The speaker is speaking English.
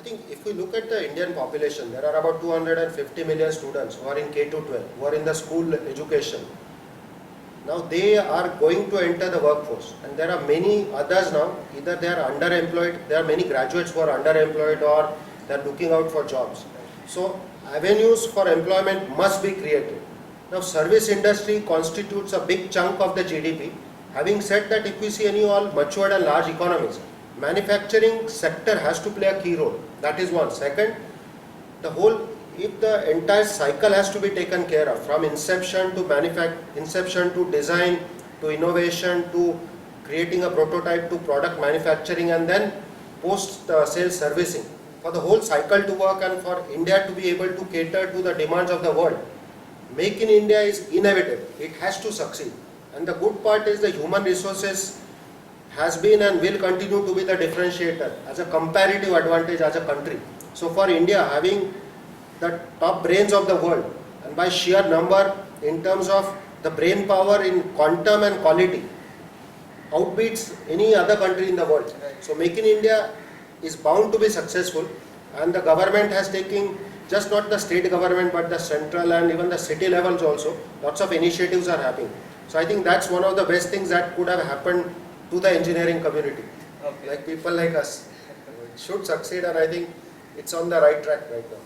I think if we look at the Indian population, there are about 250 million students who are in K-12, who are in the school education. Now they are going to enter the workforce, and there are many others now, either they are underemployed, there are many graduates who are underemployed, or they are looking out for jobs. So avenues for employment must be created. Now service industry constitutes a big chunk of the GDP. Having said that, if we see any all matured and large economies, manufacturing sector has to play a key role. That is one. Second, if the entire cycle has to be taken care of, from inception to design, to innovation, to creating a prototype, to product manufacturing, and then post sales servicing. For the whole cycle to work and for India to be able to cater to the demands of the world, Make in India is inevitable. It has to succeed. And the good part is the human resources has been and will continue to be the differentiator as a comparative advantage as a country. So for India, having the top brains of the world, and by sheer number in terms of the brain power in quantum and quality, outbeats any other country in the world. So Make in India is bound to be successful, and the government has taken, just not the state government but the central and even the city levels also, lots of initiatives are happening. So I think that's one of the best things that could have happened to the engineering community. Okay. Like people like us. It should succeed, and I think it's on the right track right now.